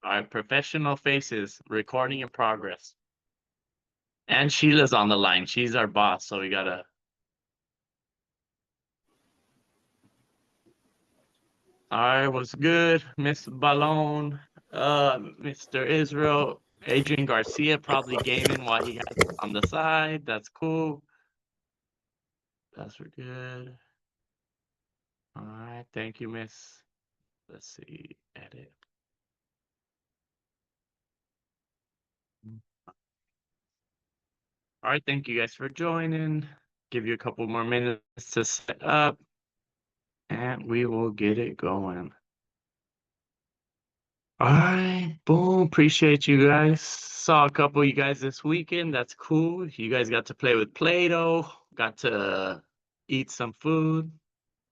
All right, professional faces, recording in progress. And Sheila's on the line. She's our boss, so we gotta. All right, what's good, Miss Ballone? Mr. Israel, Adrian Garcia probably gaming while he has us on the side. That's cool. That's for good. All right, thank you, Miss. Let's see, edit. All right, thank you guys for joining. Give you a couple more minutes to set up, and we will get it going. All right, boom. Appreciate you guys. Saw a couple of you guys this weekend. That's cool. You guys got to play with Play-Doh, got to eat some food.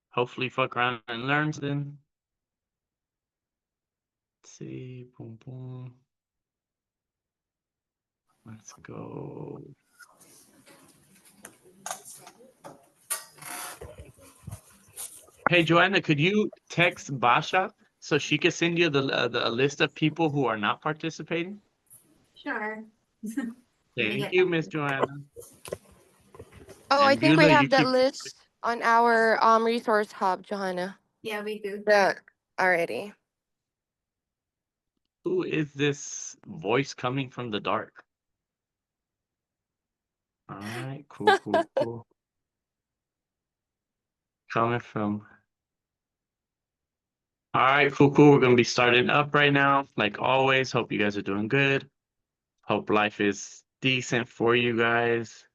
Hopefully, fuck around and learn something. Let's see, boom, boom. Let's go. Hey, Joanna, could you text Basha so she could send you the list of people who are not participating? Sure. Thank you, Miss Joanna. Oh, I And think we Beulah, you have that keep. list on our resource hub, Johanna. Yeah, we do. Yeah, already. Who is this voice coming from the dark? All right, cool, cool, cool. Coming from. All right, cool, cool. We're gonna be starting up right now, like always. Hope you guys are doing good. Hope life is decent for you guys.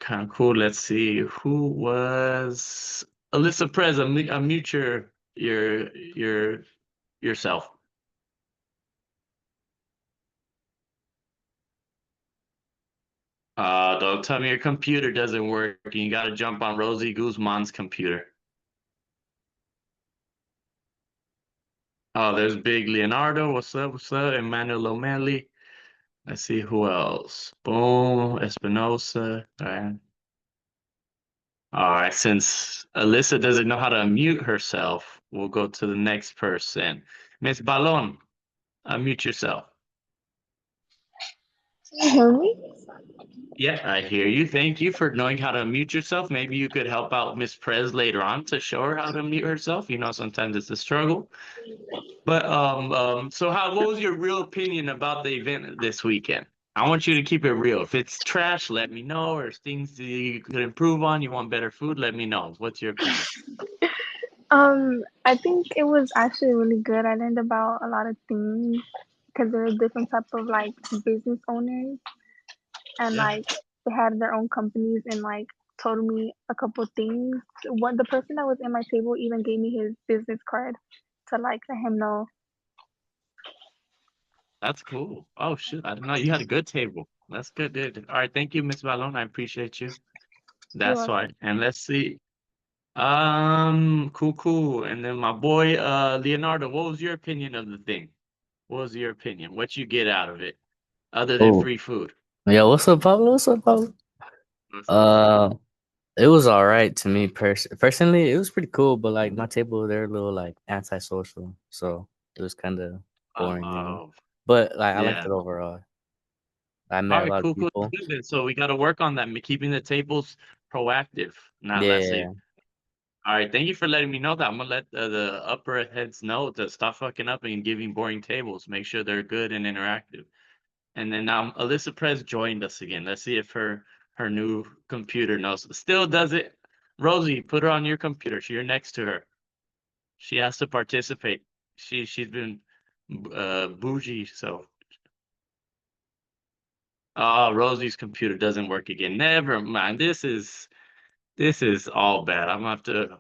Kind of cool. Let's see who was Alyssa Prez. Unmute your yourself. Don't tell me your computer doesn't work and you gotta jump on Rosie Guzman's computer. Oh, there's Big Leonardo. What's up? What's up? Emmanuel Lomeli. Let's see who else. Boom, Espinosa. All right. All right. Since Alyssa doesn't know how to unmute herself, we'll go to the next person. Miss Balon, unmute yourself. Can you hear me? Yeah, I hear you. Thank you for knowing how to mute yourself. Maybe you could help out Miss Prez later on to show her how to mute herself. You know, sometimes it's a struggle. But so what was your real opinion about the event this weekend? I want you to keep it real. If it's trash, let me know. Or if things that you could improve on, you want better food, let me know. What's your opinion? I think it was actually really good. I learned about a lot of things because there are different type of like business owners and Yeah. like they had their own companies and like told me a couple things. The person that was in my table even gave me his business card to like let him know. That's cool. Oh shit, I didn't know you had a good table. That's good, dude. All right, thank you, Miss Valone. I appreciate you. You're That's welcome. why. And let's see. Cool, cool. And then my boy, Leonardo, what was your opinion of the thing? What was your opinion? What you get out of it, other than Oh, free food? yeah. What's up, Pablo? What's up, Pablo? What's up, Pablo? Uh, it was all right to me personally. It was pretty cool, but like my table, they're a little like antisocial, so it was kind of boring, you know. Oh, But like I liked yeah. it overall. I All met a right, lot of cool, cool. people. Good then. So we got to work on that, keeping the tables proactive, not less. Yeah, All right, thank you for letting me know that. I'm gonna let the upper heads know to stop fucking up and giving boring tables. Make sure they're good and interactive. And then now Alyssa Prez joined us again. Let's see if her new computer knows. Still does it. Rosie, put her on your computer. You're next to her. She has to participate. She's been bougie, so. Oh, Rosie's computer doesn't work again. Never mind. This is all bad. I'm gonna have to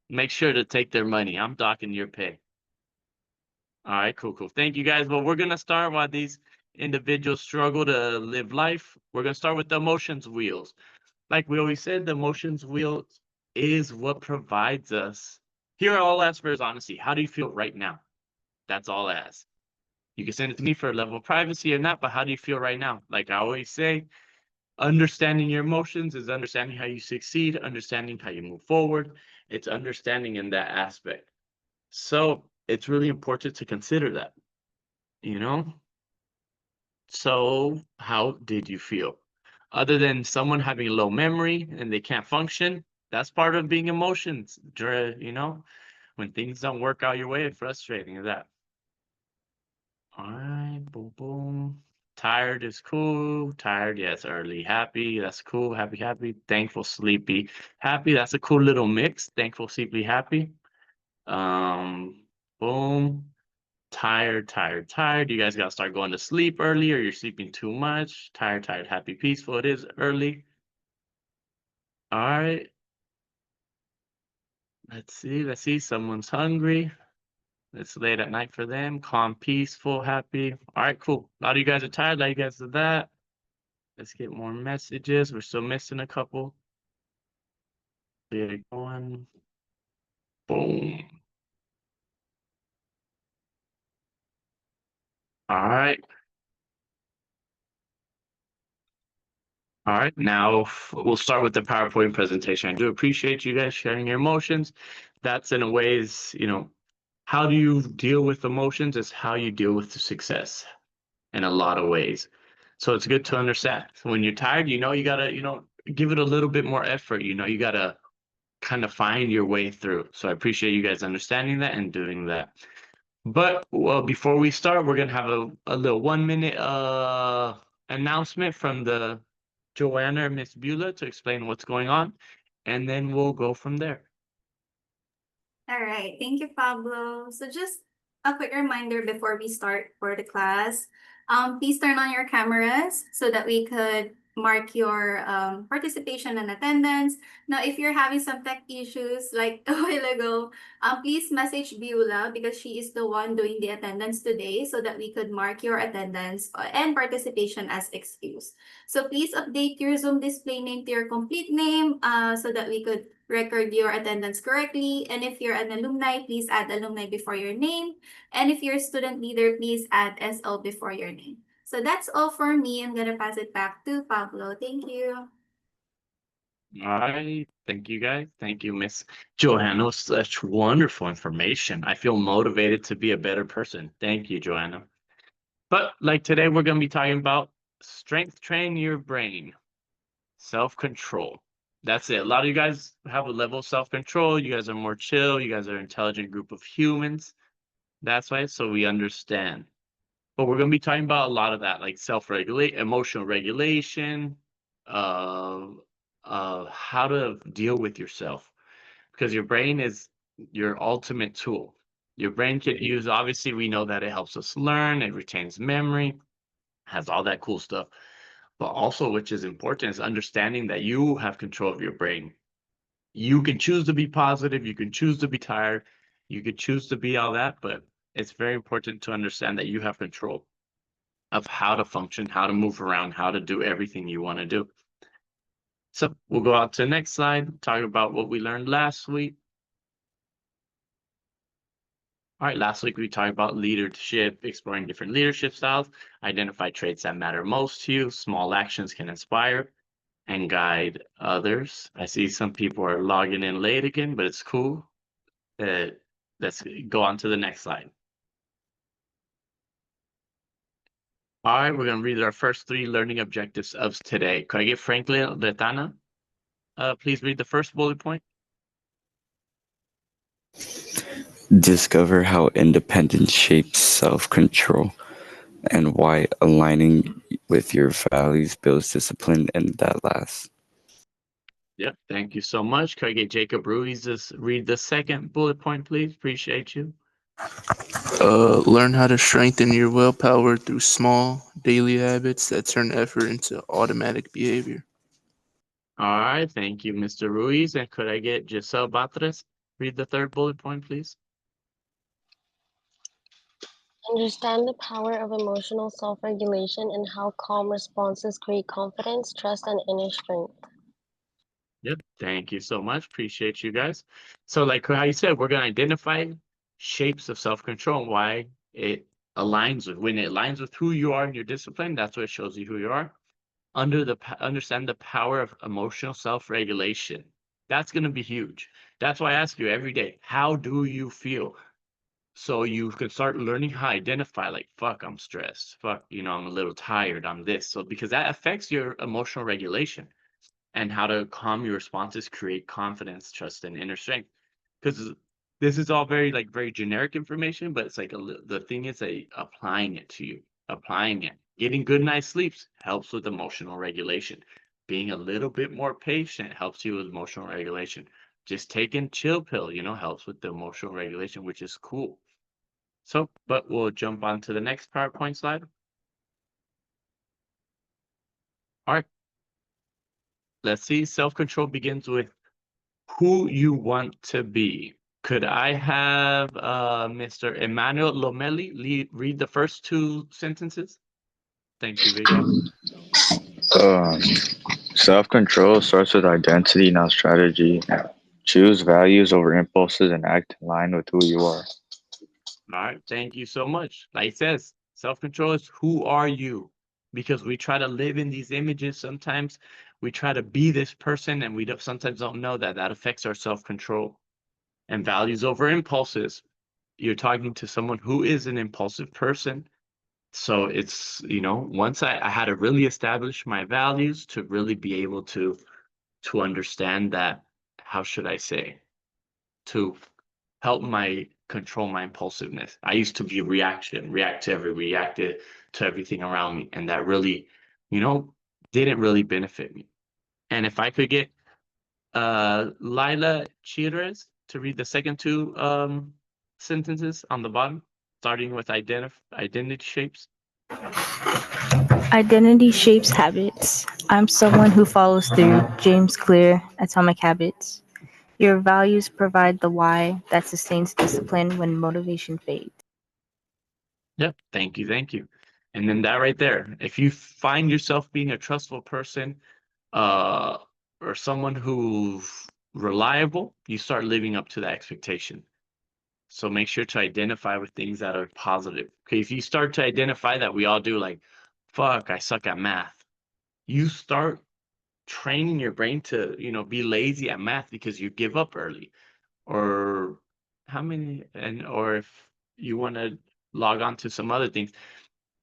make sure to take their money. I'm docking your pay. All right, cool, cool. Thank you guys. Well, we're gonna start while these individuals struggle to live life. We're gonna start with the emotions wheels. Like we always said, the emotions wheel is what provides us. Here, all I ask for is honesty. How do you feel right now? That's all I ask. You can send it to me for a level of privacy or not, but how do you feel right now? Like I always say, understanding your emotions is understanding how you succeed, understanding how you move forward. It's understanding in that aspect. So it's really important to consider that. you know? So how did you feel? Other than someone having low memory and they can't function, that's part of being emotions, you know? When things don't work out your way, it's frustrating, is that? All right, boom, boom. Tired is cool. Tired, yes. Early, happy. That's cool. Happy, happy. Thankful, sleepy, happy. That's a cool little mix. Thankful, sleepy, happy. Um, boom. Tired, tired, tired. You guys gotta start going to sleep early, or you're sleeping too much. Tired, tired, happy, peaceful. It is early. All right. Let's see. Let's see. Someone's hungry. It's late at night for them. Calm, peaceful, happy. All right, cool. A lot of you guys are tired. A lot of you guys did that. Let's get more messages. We're still missing a couple. Get it going. Boom. All right. All right. Now we'll start with the PowerPoint presentation. I do appreciate you guys sharing your emotions. That's in a ways, how do you deal with emotions is how you deal with the success in a lot of ways. So it's good to understand. So when you're tired, you gotta, give it a little bit more effort. You gotta kind of find your way through. So I appreciate you guys understanding that and doing that. But well, before we start, we're gonna have a little 1 minute announcement from the Joanna or Miss Beulah to explain what's going on, and then we'll go from there. All right. Thank you, Pablo. So just a quick reminder before we start for the class. Please turn on your cameras so that we could mark your participation and attendance. Now, if you're having some tech issues like a while ago, please message Beulah because she is the one doing the attendance today so that we could mark your attendance and participation as excused. So please update your Zoom display name to your complete name so that we could record your attendance correctly. And if you're an alumni, please add alumni before your name. And if you're a student leader, please add SL before your name. So that's all for me. I'm going to pass it back to Pablo. Thank you. All right. Thank you guys. Thank you, Miss Joanna. Such wonderful information. I feel motivated to be a better person. Thank you, Joanna. But like today, we're going to be talking about strength train your brain, self-control. That's it. A lot of you guys have a level of self-control. You guys are more chill. You guys are an intelligent group of humans. That's why. So we understand. But we're going to be talking about a lot of that, like self-regulate, emotional regulation, uh, how to deal with yourself, because your brain is your ultimate tool. Your brain can use, obviously, we know that it helps us learn, it retains memory, has all that cool stuff. But also, which is important, is understanding that you have control of your brain. You can choose to be positive, you can choose to be tired, you could choose to be all that, but it's very important to understand that you have control of how to function, how to move around, how to do everything you want to do. So we'll go out to the next slide, talk about what we learned last week. All right, last week we talked about leadership, exploring different leadership styles, identify traits that matter most to you, small actions can inspire and guide others. I see some people are logging in late again, but it's cool. Let's go on to the next slide. All right, we're going to read our first 3 learning objectives of today. Could I get Franklin Letana? Please read the first bullet point. Discover how independence shapes self-control and why aligning with your values builds discipline and that lasts. Yep, thank you so much. Could I get Jacob Ruiz to read the second bullet point, please? Appreciate you. Learn how to strengthen your willpower through small daily habits that turn effort into automatic behavior. All right, thank you, Mr. Ruiz. And could I get Giselle Batres read the third bullet point, please? Understand the power of emotional self-regulation and how calm responses create confidence, trust, and inner strength. Yep, thank you so much. Appreciate you guys. So like how you said, we're going to identify shapes of self-control and why it aligns with, when it aligns with who you are and your discipline, that's what it shows you who you are. Understand the power of emotional self-regulation. That's going to be huge. That's why I ask you every day, how do you feel? So you can start learning how to identify, like, fuck, I'm stressed. Fuck, I'm a little tired. I'm this. So because that affects your emotional regulation and how to calm your responses, create confidence, trust, and inner strength. Because this is all very generic information, but it's like the thing is applying it to you, applying it. Getting good night's sleeps helps with emotional regulation. Being a little bit more patient helps you with emotional regulation. Just taking chill pill, helps with the emotional regulation, which is cool. So, but we'll jump on to the next PowerPoint slide. All right. Let's see. Self-control begins with who you want to be. Could I have Mr. Emmanuel Lomeli read the first two sentences? Thank you, Vidal. Self-control starts with identity, not strategy. Choose values over impulses and act in line with who you are. All right, thank you so much. Like it says, self-control is who are you? Because we try to live in these images. Sometimes we try to be this person and we sometimes don't know that affects our self-control. And values over impulses. You're talking to someone who is an impulsive person. So it's, once I had to really establish my values to really be able to understand that, how should I say, to help control my impulsiveness. I used to be react to everything around me, and that really, didn't really benefit me. And if I could get Lila Chires to read the second two sentences on the bottom, starting with identity shapes. Identity shapes habits. I'm someone who follows through. James Clear, Atomic Habits. Your values provide the why that sustains discipline when motivation fades. Yep. Thank you. And then that right there, if you find yourself being a trustful person, or someone who's reliable, you start living up to that expectation. So make sure to identify with things that are positive. Okay, if you start to identify that, we all do, like, fuck, I suck at math. You start training your brain to, be lazy at math because you give up early. Or or if you want to log on to some other things,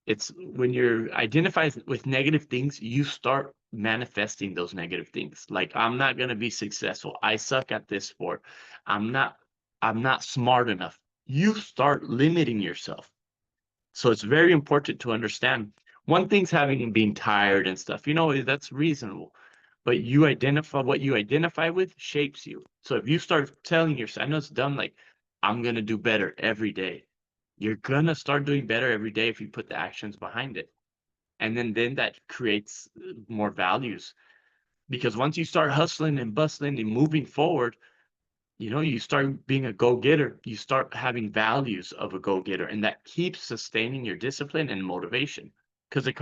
it's when you're identified with negative things, you start manifesting those negative things. Like, I'm not going to be successful. I suck at this sport. I'm not smart enough. You start limiting yourself. So it's very important to understand. One thing's having and being tired and stuff, that's reasonable. But what you identify with shapes you. So if you start telling yourself, I know it's dumb, like, I'm going to do better every day. You're going to start doing better every day if you put the actions behind it. And then that creates more values. Because once you start hustling and bustling and moving forward, you start being a go-getter. You start having values of a go-getter, and that keeps sustaining your discipline and motivation. Because a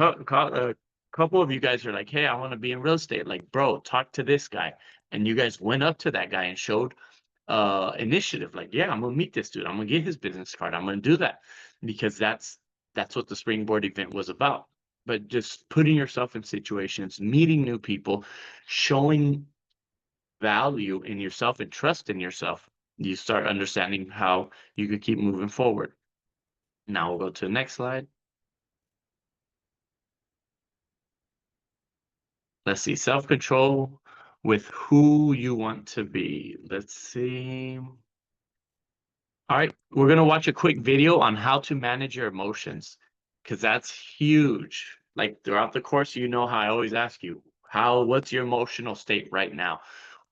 couple of you guys are like, hey, I want to be in real estate. Like, bro, talk to this guy. And you guys went up to that guy and showed initiative. Like, yeah, I'm going to meet this dude. I'm going to get his business card. I'm going to do that. Because that's what the Springboard event was about. But just putting yourself in situations, meeting new people, showing value in yourself and trust in yourself, you start understanding how you can keep moving forward. Now we'll go to the next slide. Let's see, self-control with who you want to be. Let's see. All right, we're going to watch a quick video on how to manage your emotions, because that's huge. Like, throughout the course, how I always ask you, what's your emotional state right now?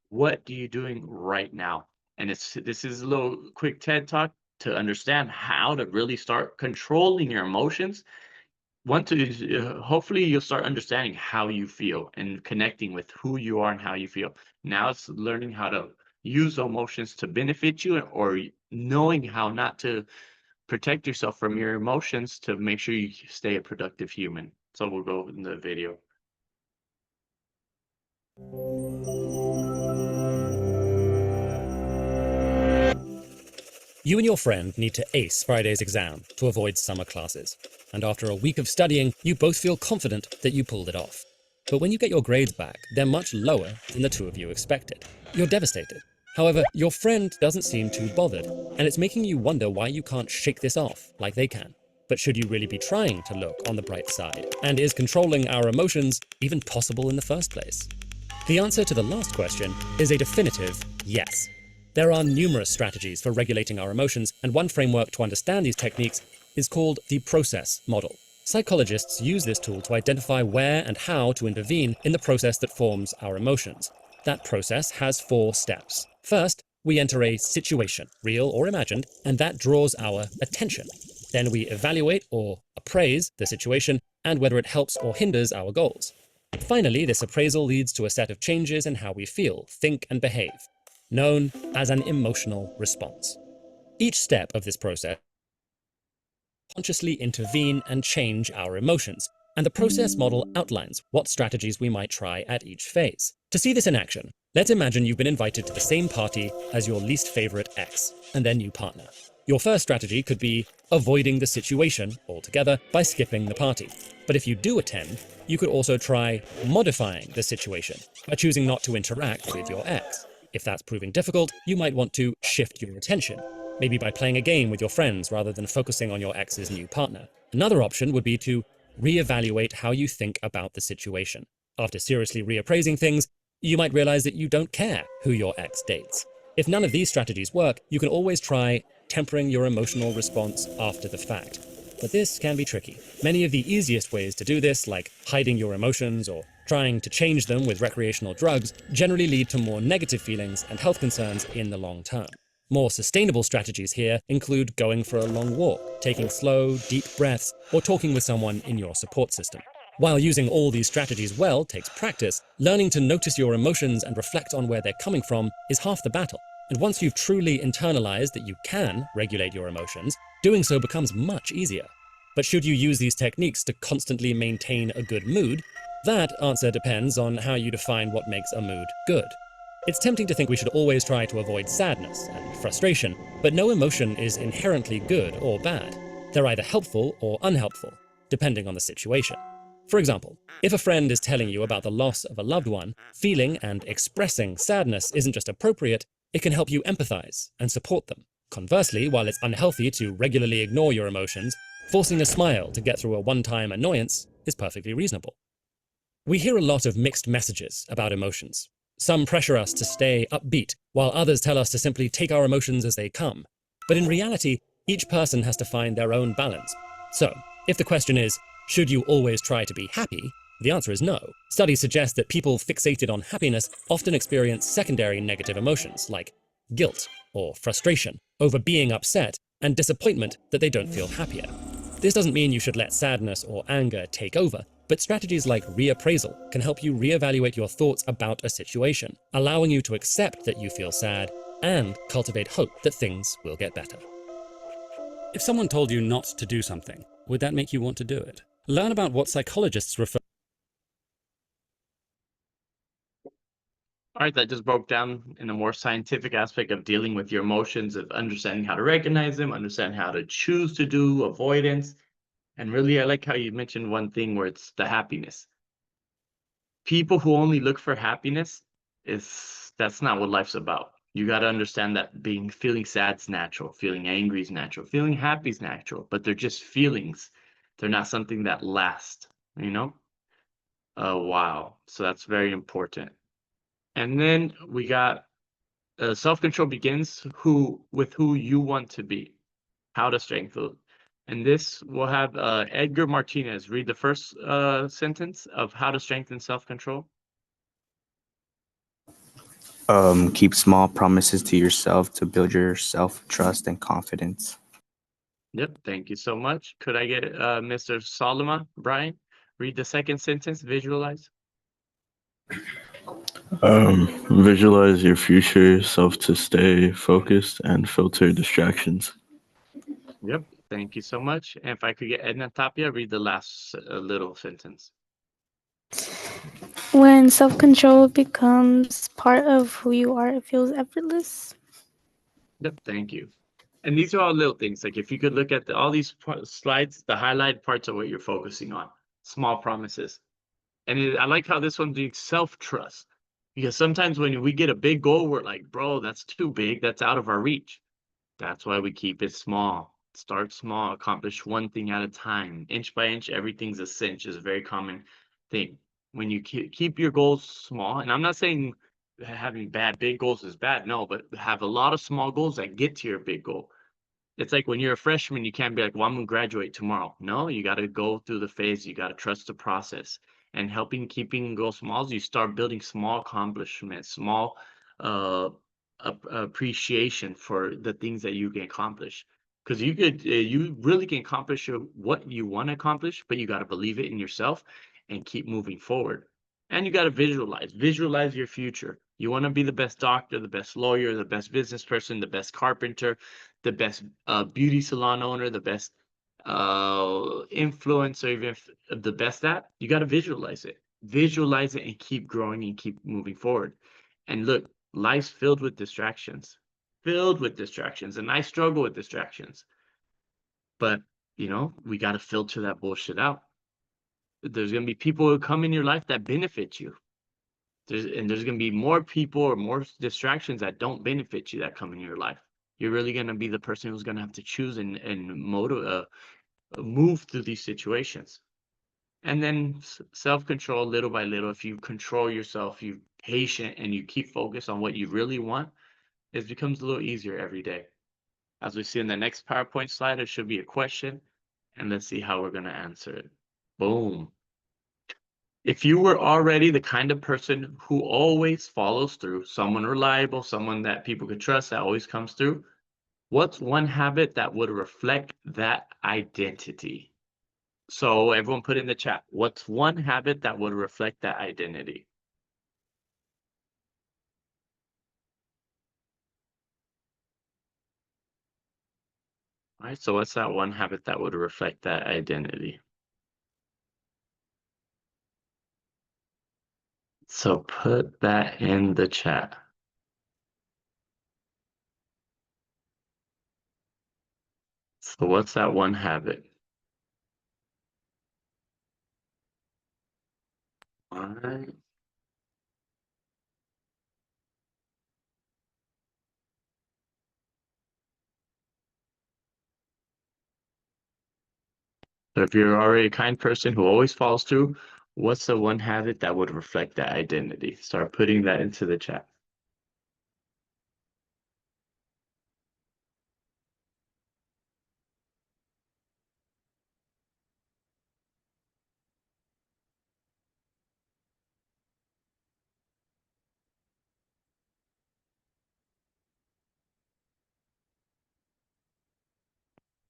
What are you doing right now? And this is a little quick TED talk to understand how to really start controlling your emotions. Hopefully you'll start understanding how you feel and connecting with who you are and how you feel. Now it's learning how to use emotions to benefit you, or knowing how not to protect yourself from your emotions to make sure you stay a productive human. So we'll go in the video. You and your friend need to ace Friday's exam to avoid summer classes. And after a week of studying, you both feel confident that you pulled it off. But when you get your grades back, they're much lower than the two of you expected. You're devastated. However, your friend doesn't seem too bothered, and it's making you wonder why you can't shake this off like they can. But should you really be trying to look on the bright side? And is controlling our emotions even possible in the first place? The answer to the last question is a definitive yes. There are numerous strategies for regulating our emotions, and one framework to understand these techniques is called the process model. Psychologists use this tool to identify where and how to intervene in the process that forms our emotions. That process has 4 steps. First, we enter a situation, real or imagined, and that draws our attention. Then we evaluate or appraise the situation and whether it helps or hinders our goals. Finally, this appraisal leads to a set of changes in how we feel, think, and behave, known as an emotional response. Each step of this process consciously intervene and change our emotions, and the process model outlines what strategies we might try at each phase. To see this in action, let's imagine you've been invited to the same party as your least favorite ex and their new partner. Your first strategy could be avoiding the situation altogether by skipping the party. But if you do attend, you could also try modifying the situation by choosing not to interact with your ex. If that's proving difficult, you might want to shift your attention, maybe by playing a game with your friends rather than focusing on your ex's new partner. Another option would be to reevaluate how you think about the situation. After seriously reappraising things, you might realize that you don't care who your ex dates. If none of these strategies work, you can always try tempering your emotional response after the fact. But this can be tricky. Many of the easiest ways to do this, like hiding your emotions or trying to change them with recreational drugs, generally lead to more negative feelings and health concerns in the long term. More sustainable strategies here include going for a long walk, taking slow, deep breaths, or talking with someone in your support system. While using all these strategies well takes practice, learning to notice your emotions and reflect on where they're coming from is half the battle. And once you've truly internalized that you can regulate your emotions, doing so becomes much easier. But should you use these techniques to constantly maintain a good mood? That answer depends on how you define what makes a mood good. It's tempting to think we should always try to avoid sadness and frustration, but no emotion is inherently good or bad. They're either helpful or unhelpful, depending on the situation. For example, if a friend is telling you about the loss of a loved one, feeling and expressing sadness isn't just appropriate, it can help you empathize and support them. Conversely, while it's unhealthy to regularly ignore your emotions, forcing a smile to get through a one-time annoyance is perfectly reasonable. We hear a lot of mixed messages about emotions. Some pressure us to stay upbeat, while others tell us to simply take our emotions as they come. But in reality, each person has to find their own balance. So, if the question is, should you always try to be happy? The answer is no. Studies suggest that people fixated on happiness often experience secondary negative emotions like guilt or frustration over being upset and disappointment that they don't feel happier. This doesn't mean you should let sadness or anger take over, but strategies like reappraisal can help you reevaluate your thoughts about a situation, allowing you to accept that you feel sad and cultivate hope that things will get better. If someone told you not to do something, would that make you want to do it? Learn about what psychologists refer. All right, that just broke down in a more scientific aspect of dealing with your emotions, of understanding how to recognize them, understand how to choose to do avoidance. And really, I like how you mentioned one thing where it's the happiness. People who only look for happiness, that's not what life's about. You got to understand that feeling sad is natural, feeling angry is natural, feeling happy is natural, but they're just feelings. They're not something that lasts, you know? Wow. So that's very important. And then we got self-control begins with who you want to be, how to strengthen. And this will have Edgar Martinez read the first sentence of how to strengthen self-control. Keep small promises to yourself to build your self-trust and confidence. Yep, thank you so much. Could I get Mr. Solomon, Brian, read the second sentence, visualize? Visualize your future self to stay focused and filter distractions. Yep, thank you so much. And if I could get Edna Tapia, read the last little sentence. When self-control becomes part of who you are, it feels effortless. Yep, thank you. And these are all little things. Like if you could look at all these slides, the highlight parts are what you're focusing on. Small promises. And I like how this one being self-trust. Because sometimes when we get a big goal, we're like, bro, that's too big. That's out of our reach. That's why we keep it small. Start small, accomplish one thing at a time. Inch by inch, everything's a cinch is a very common thing. When you keep your goals small, and I'm not saying having big goals is bad, no, but have a lot of small goals that get to your big goal. It's like when you're a freshman, you can't be like, well, I'm gonna graduate tomorrow. No, you got to go through the phase. You got to trust the process. And keeping goals small, is you start building small accomplishments, small uh, appreciation for the things that you can accomplish. Because you really can accomplish what you want to accomplish, but you got to believe it in yourself and keep moving forward. And you got to visualize your future. You want to be the best doctor, the best lawyer, the best business person, the best carpenter, the best beauty salon owner, the best influencer, even if the best at, you got to visualize it and keep growing and keep moving forward. And look, life's filled with distractions, and I struggle with distractions, but we got to filter that bullshit out. There's going to be people who come in your life that benefit you. There's going to be more people or more distractions that don't benefit you that come in your life. You're really going to be the person who's going to have to choose and move through these situations. And then self-control, little by little. If you control yourself, you're patient, and you keep focused on what you really want, it becomes a little easier every day. As we see in the next PowerPoint slide, there should be a question, and let's see how we're going to answer it. Boom. If you were already the kind of person who always follows through, someone reliable, someone that people could trust, that always comes through, what's one habit that would reflect that identity? So everyone put in the chat, what's one habit that would reflect that identity? All right, so what's that one habit that would reflect that identity? So put that in the chat. So what's that one habit? All right. So if you're already a kind person who always follows through, what's the one habit that would reflect that identity? Start putting that into the chat.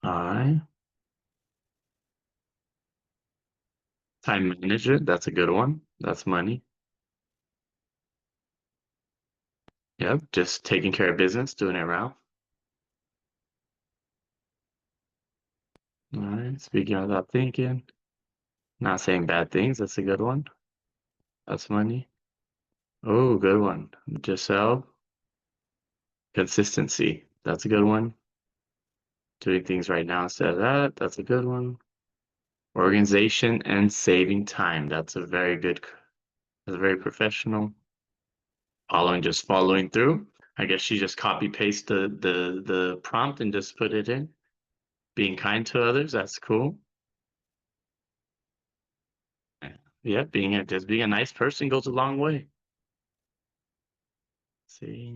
All right. Time manager, that's a good one. That's money. Yep, just taking care of business, doing it around. All right, speaking without thinking. Not saying bad things, that's a good one. That's money. Oh, good one. Giselle. Consistency, that's a good one. Doing things right now instead of that, that's a good one. Organization and saving time, that's a very good, that's very professional. Just following through. I guess she just copy paste the prompt and just put it in. Being kind to others, that's cool. Yeah, being a nice person goes a long way. See.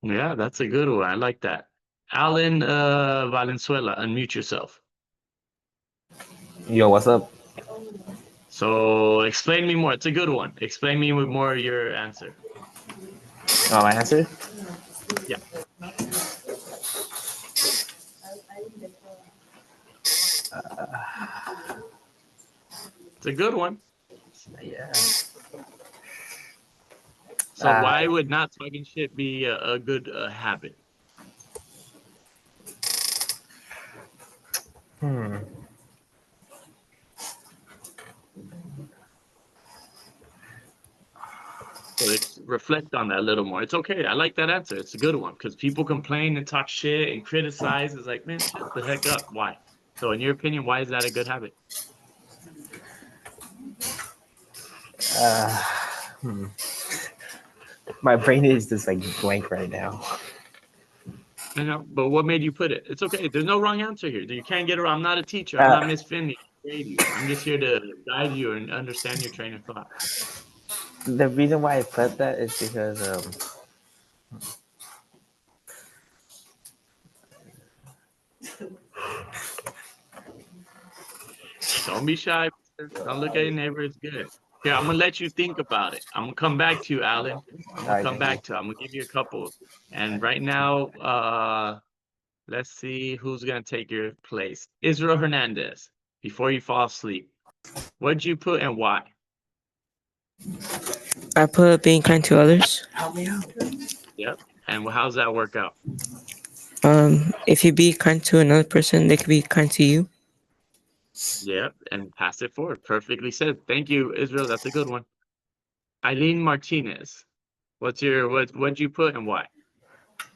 Yeah, that's a good one. I like that. Alan Valenzuela, unmute yourself. Yo, what's up? So explain me more. It's a good one. Explain me more your answer. Oh, my answer? Yeah. It's a good one. Yeah. So why would not talking shit be a good habit? So reflect on that a little more. It's okay. I like that answer. It's a good one because people complain and talk shit and criticize. It's like, man, shut the heck up. Why? So in your opinion, why is that a good habit? Uh, hmm. My brain is just like blank right now. I know, but what made you put it? It's okay. There's no wrong answer here. You can't get around. I'm not a teacher. I'm not Miss Finley. Grade you. I'm just here to guide you and understand your train of thought. The reason why I put that is because Don't be shy. Mister. Don't look at your neighbor. It's good. Here, I'm gonna let you think about it. I'm gonna come back to you, Alan. I'm gonna Alright, come thank you. back to. I'm gonna give you a couple. And right now, let's see who's gonna take your place. Israel Hernandez. Before you fall asleep, what'd you put and why? I put being kind to others. Yep. And how's that work out? If you be kind to another person, they could be kind to you. Yep. And pass it forward. Perfectly said. Thank you, Israel. That's a good one. Eileen Martinez. What'd you put and why?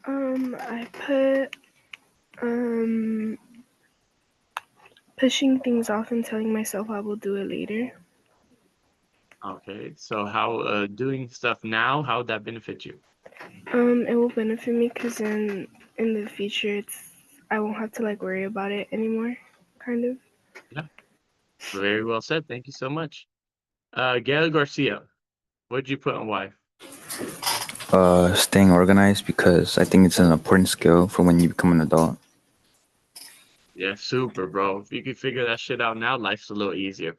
I put pushing things off and telling myself I will do it later. Okay. So how doing stuff now, how would that benefit you? It will benefit me because in the future I won't have to like worry about it anymore, kind of. Yeah. Very well said. Thank you so much. Gail Garcia. What'd you put and why? Staying organized because I think it's an important skill for when you become an adult. Yeah, super, bro. If you could figure that shit out now, life's a little easier.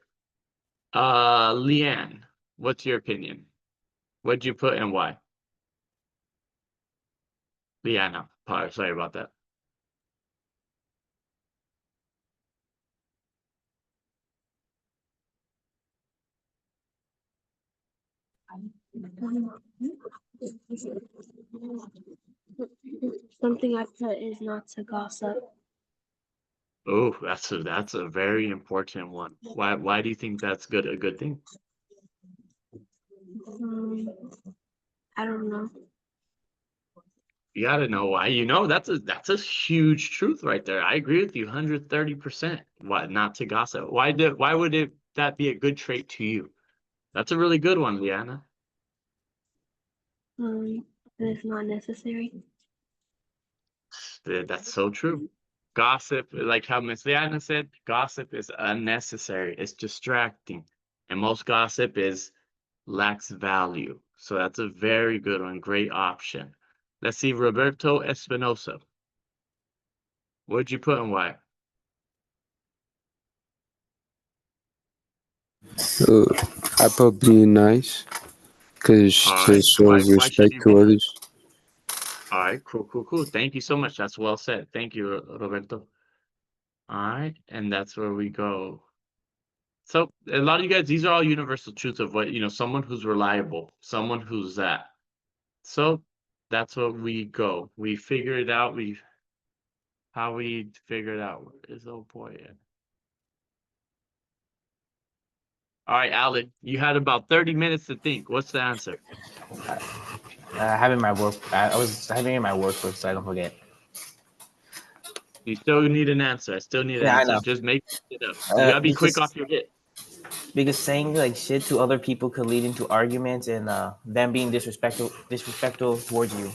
Leanne, what's your opinion? What'd you put and why? Leanna, sorry about that. Something I put is not to gossip. Oh, that's a very important one. Why do you think that's a good thing? I don't know. You gotta know why. You know, that's a huge truth right there. I agree with you 130%. Why not to gossip? Why would that be a good trait to you? That's a really good one, Leanna. It's not necessary. That's so true. Gossip, like how Miss Liana said, gossip is unnecessary. It's distracting. And most gossip lacks value. So that's a very good one. Great option. Let's see, Roberto Espinosa. What'd you put and why? I put being nice because All it right. shows Why should respect you be to nice? others. All right, cool. Thank you so much. That's well said. Thank you, Roberto. All right, and that's where we go. So a lot of you guys, these are all universal truths of what, someone who's reliable, someone who's that. So that's what we go. We figure it out. How we figure it out. Where is old boy at? All right, Alan, you had about 30 minutes to think. What's the answer? Having my work. I was having in my workbook so I don't forget. You still need an answer. I still need an Yeah, I answer. know. Just make it up. You gotta be quick off your hit. Because saying like shit to other people could lead into arguments and them being disrespectful towards you.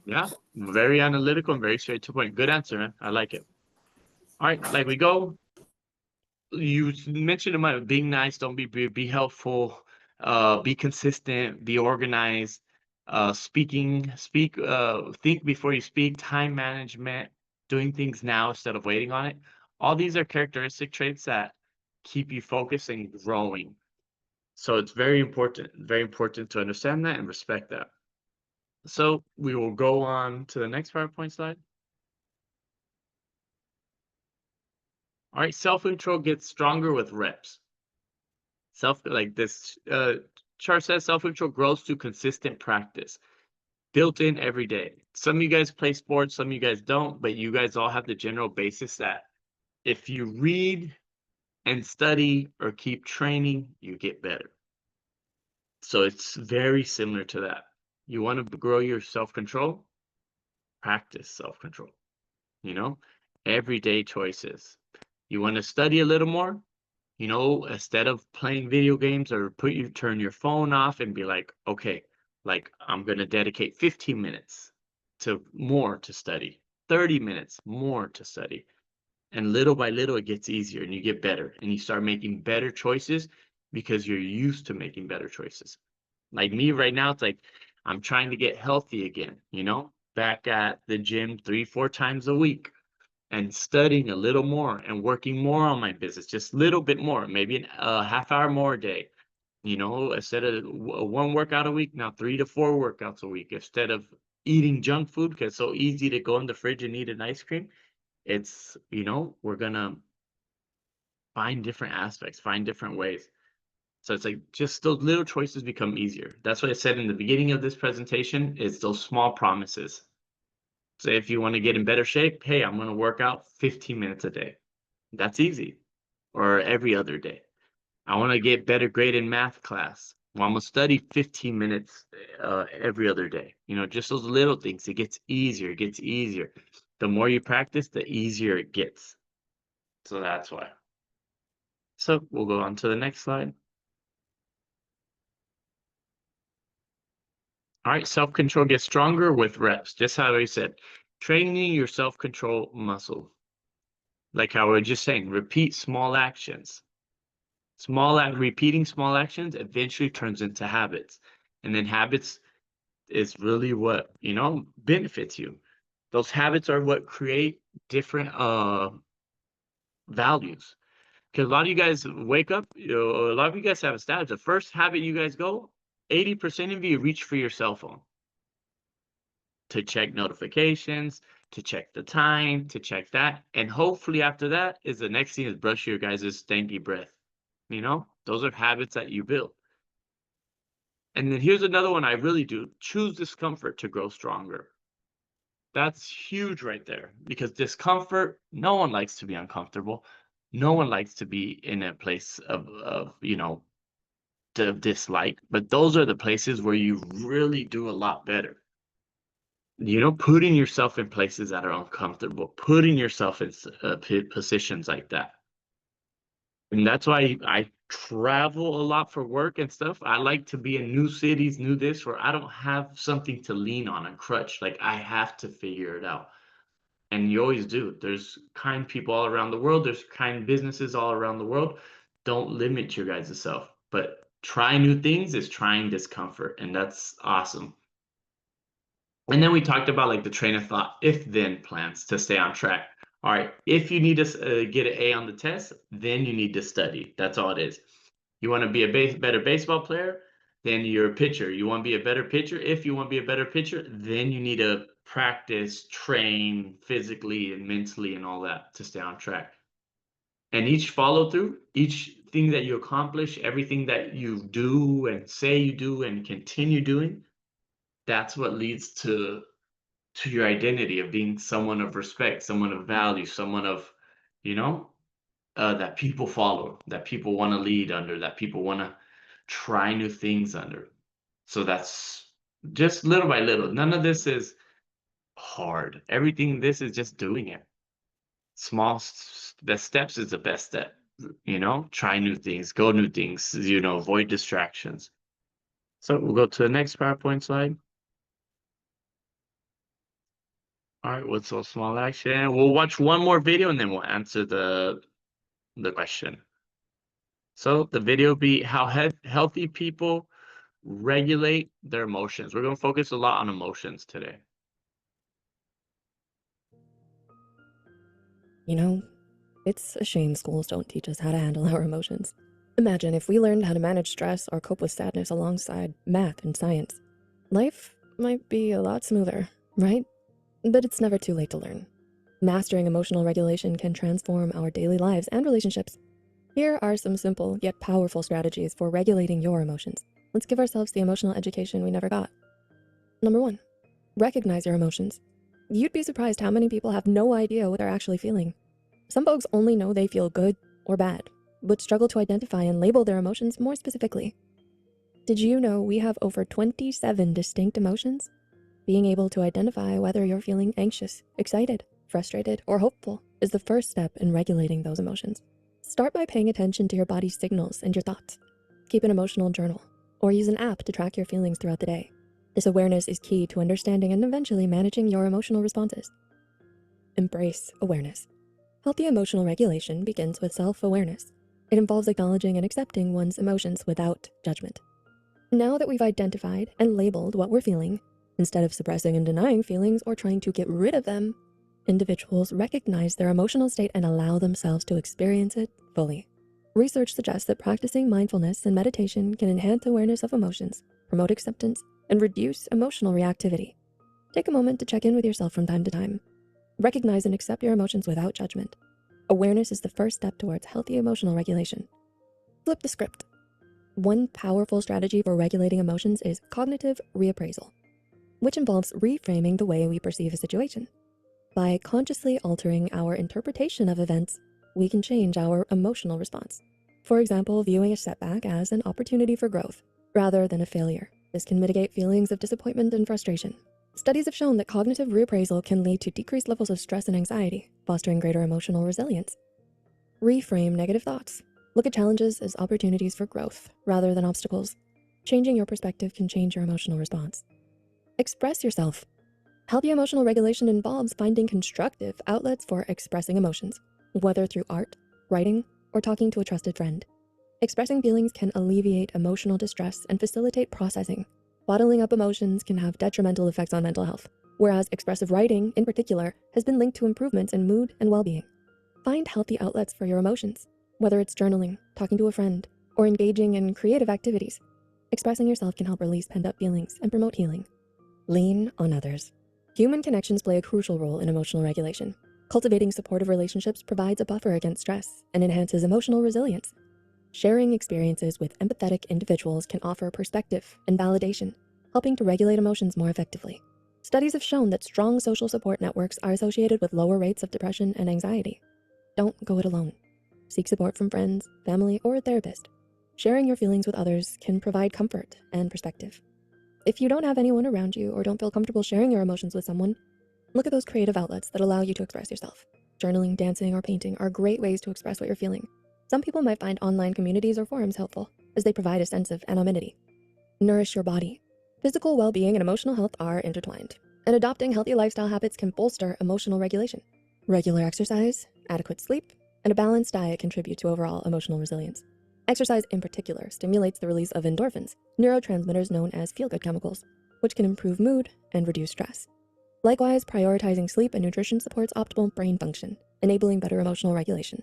Yeah, very analytical and very straight to the point. Good answer, man. I like it. All right, like we go. You mentioned about being nice, don't be helpful, be consistent, be organized, think before you speak, time management, doing things now instead of waiting on it. All these are characteristic traits that keep you focused and growing. So it's very important to understand that and respect that. So we will go on to the next PowerPoint slide. All right, self-control gets stronger with reps. Like this chart says, self-control grows through consistent practice, built in every day. Some of you guys play sports, some of you guys don't, but you guys all have the general basis that if you read and study or keep training, you get better. So it's very similar to that. You want to grow your self-control? Practice self-control, everyday choices. You want to study a little more? You know, instead of playing video games or turn your phone off and be like, okay, like I'm gonna dedicate 15 minutes to study, 30 minutes more to study. And little by little it gets easier and you get better and you start making better choices because you're used to making better choices. Like me right now, it's like I'm trying to get healthy again, you know, back at the gym 3, 4 times a week and studying a little more and working more on my business, just a little bit more, maybe a half hour more a day. You know, instead of one workout a week, now 3 to 4 workouts a week. Instead of eating junk food, because it's so easy to go in the fridge and eat an ice cream, it's, you know, we're gonna find different aspects, find different ways. So it's like just those little choices become easier. That's what I said in the beginning of this presentation, is those small promises. So if you want to get in better shape, hey, I'm going to work out 15 minutes a day. That's easy. Or every other day. I want to get better grade in math class. Well, I'm going to study 15 minutes every other day. You know, just those little things. It gets easier. It gets easier. The more you practice, the easier it gets. So that's why. So we'll go on to the next slide. All right, self-control gets stronger with reps. Just how I said, training your self-control muscle. Like how we were just saying, repeat small actions. Repeating small actions eventually turns into habits. And then habits is really what, you know, benefits you. Those habits are what create different values. Because a lot of you guys wake up, you know, a lot of you guys have a status. The first habit you guys go, 80% of you reach for your cell phone to check notifications, to check the time, to check that. And hopefully after that is the next thing is brush your guys' stanky breath. You know, those are habits that you build. And then here's another one I really do. Choose discomfort to grow stronger. That's huge right there, because discomfort, no one likes to be uncomfortable. No one likes to be in a place of you know, dislike, but those are the places where you really do a lot better. You know, putting yourself in places that are uncomfortable, putting yourself in positions like that. And that's why I travel a lot for work and stuff. I like to be in new cities, new this, where I don't have something to lean on and crutch. Like I have to figure it out. And you always do. There's kind people all around the world. There's kind businesses all around the world. Don't limit your guys' self. But try new things is trying discomfort. And that's awesome. And then we talked about like the train of thought, if then plans to stay on track. All right, if you need to get an A on the test, then you need to study. That's all it is. You want to be a better baseball player, then you're a pitcher. You want to be a better pitcher. If you want to be a better pitcher, then you need to practice, train physically and mentally and all that to stay on track. And each follow through, each thing that you accomplish, everything that you do and say you do and continue doing, that's what leads to your identity of being someone of respect, someone of value, someone of, you know, that people follow, that people want to lead under, that people want to try new things under. So that's just little by little. None of this is hard. Everything, this is just doing it. The steps is the best step, you know, try new things, go new things, you know, avoid distractions. So we'll go to the next PowerPoint slide. All right, what's so small action? We'll watch one more video and then we'll answer the question. So the video will be how healthy people regulate their emotions. We're going to focus a lot on emotions today. You know, it's a shame schools don't teach us how to handle our emotions. Imagine if we learned how to manage stress or cope with sadness alongside math and science. Life might be a lot smoother, right? But it's never too late to learn. Mastering emotional regulation can transform our daily lives and relationships. Here are some simple yet powerful strategies for regulating your emotions. Let's give ourselves the emotional education we never got. Number 1, recognize your emotions. You'd be surprised how many people have no idea what they're actually feeling. Some folks only know they feel good or bad, but struggle to identify and label their emotions more specifically. Did you know we have over 27 distinct emotions? Being able to identify whether you're feeling anxious, excited, frustrated, or hopeful is the first step in regulating those emotions. Start by paying attention to your body's signals and your thoughts. Keep an emotional journal, or use an app to track your feelings throughout the day. This awareness is key to understanding and eventually managing your emotional responses. Embrace awareness. Healthy emotional regulation begins with self-awareness. It involves acknowledging and accepting one's emotions without judgment. Now that we've identified and labeled what we're feeling, instead of suppressing and denying feelings or trying to get rid of them, individuals recognize their emotional state and allow themselves to experience it fully. Research suggests that practicing mindfulness and meditation can enhance awareness of emotions, promote acceptance, and reduce emotional reactivity. Take a moment to check in with yourself from time to time. Recognize and accept your emotions without judgment. Awareness is the first step towards healthy emotional regulation. Flip the script. One powerful strategy for regulating emotions is cognitive reappraisal, which involves reframing the way we perceive a situation. By consciously altering our interpretation of events, we can change our emotional response. For example, viewing a setback as an opportunity for growth rather than a failure. This can mitigate feelings of disappointment and frustration. Studies have shown that cognitive reappraisal can lead to decreased levels of stress and anxiety, fostering greater emotional resilience. Reframe negative thoughts. Look at challenges as opportunities for growth rather than obstacles. Changing your perspective can change your emotional response. Express yourself. Healthy emotional regulation involves finding constructive outlets for expressing emotions, whether through art, writing, or talking to a trusted friend. Expressing feelings can alleviate emotional distress and facilitate processing. Bottling up emotions can have detrimental effects on mental health, whereas expressive writing, in particular, has been linked to improvements in mood and well-being. Find healthy outlets for your emotions, whether it's journaling, talking to a friend, or engaging in creative activities. Expressing yourself can help release pent-up feelings and promote healing. Lean on others. Human connections play a crucial role in emotional regulation. Cultivating supportive relationships provides a buffer against stress and enhances emotional resilience. Sharing experiences with empathetic individuals can offer perspective and validation, helping to regulate emotions more effectively. Studies have shown that strong social support networks are associated with lower rates of depression and anxiety. Don't go it alone. Seek support from friends, family, or a therapist. Sharing your feelings with others can provide comfort and perspective. If you don't have anyone around you or don't feel comfortable sharing your emotions with someone, look at those creative outlets that allow you to express yourself. Journaling, dancing, or painting are great ways to express what you're feeling. Some people might find online communities or forums helpful, as they provide a sense of anonymity. Nourish your body. Physical well-being and emotional health are intertwined, and adopting healthy lifestyle habits can bolster emotional regulation. Regular exercise, adequate sleep, and a balanced diet contribute to overall emotional resilience. Exercise in particular stimulates the release of endorphins, neurotransmitters known as feel-good chemicals, which can improve mood and reduce stress. Likewise, prioritizing sleep and nutrition supports optimal brain function, enabling better emotional regulation.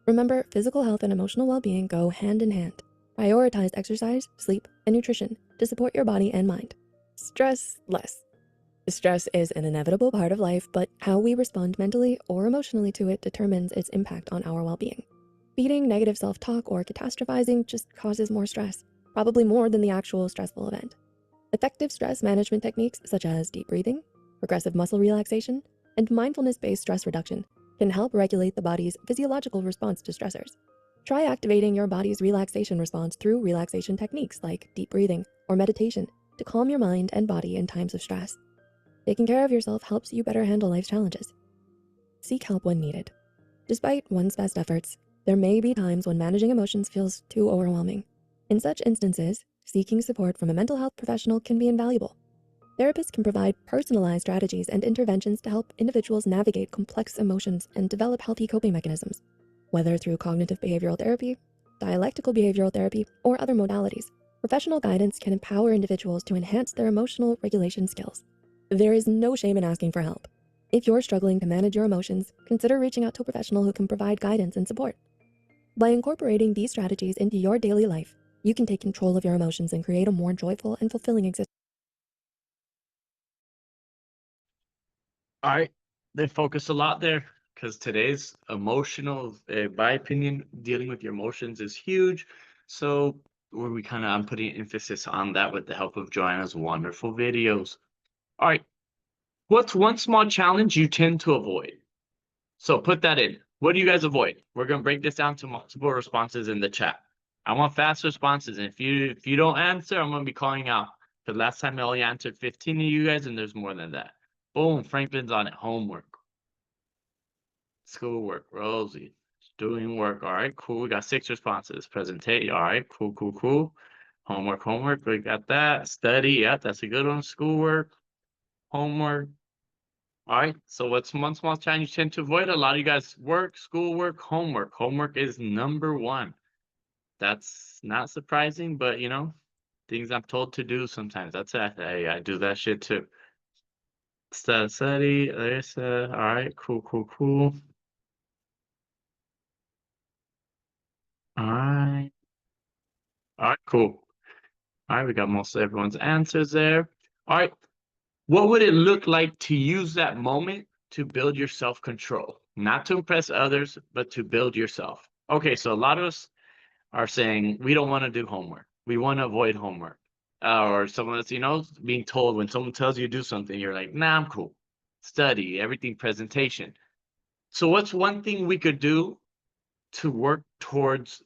Remember, physical health and emotional well-being go hand in hand. Prioritize exercise, sleep, and nutrition to support your body and mind. Stress less. Stress is an inevitable part of life, but how we respond mentally or emotionally to it determines its impact on our well-being. Feeding negative self-talk or catastrophizing just causes more stress, probably more than the actual stressful event. Effective stress management techniques such as deep breathing, progressive muscle relaxation, and mindfulness-based stress reduction can help regulate the body's physiological response to stressors. Try activating your body's relaxation response through relaxation techniques like deep breathing or meditation to calm your mind and body in times of stress. Taking care of yourself helps you better handle life's challenges. Seek help when needed. Despite one's best efforts, there may be times when managing emotions feels too overwhelming. In such instances, seeking support from a mental health professional can be invaluable. Therapists can provide personalized strategies and interventions to help individuals navigate complex emotions and develop healthy coping mechanisms. Whether through cognitive behavioral therapy, dialectical behavioral therapy, or other modalities, professional guidance can empower individuals to enhance their emotional regulation skills. There is no shame in asking for help. If you're struggling to manage your emotions, consider reaching out to a professional who can provide guidance and support. By incorporating these strategies into your daily life, you can take control of your emotions and create a more joyful and fulfilling existence. All right, they focus a lot there because today's emotional, my opinion, dealing with your emotions is huge. So where I'm putting emphasis on that with the help of Joanna's wonderful videos. All right, what's one small challenge you tend to avoid? So put that in. What do you guys avoid? We're gonna break this down to multiple responses in the chat. I want fast responses, and if you don't answer, I'm gonna be calling out. Because last time I only answered 15 of you guys, and there's more than that. Boom, Franklin's on it. Homework. Schoolwork. Rosie. Doing work. All right, cool. We got 6 responses. Presentation. All right, cool, cool, cool. Homework. We got that. Study. Yeah, that's a good one. Schoolwork. Homework. All right. So what's one small challenge you tend to avoid? A lot of you guys work, schoolwork, homework. Homework is number 1. That's not surprising, but you know, things I'm told to do sometimes. That's it. I do that shit too. Study. There's all right. Cool, cool, cool. All right. All right, cool. All right, we got most of everyone's answers there. All right, what would it look like to use that moment to build your self-control? Not to impress others, but to build yourself. Okay, so a lot of us are saying we don't want to do homework. We want to avoid homework. Or someone that's, you know, being told when someone tells you to do something, you're like, nah, I'm cool. Study, everything presentation. So what's one thing we could do to work towards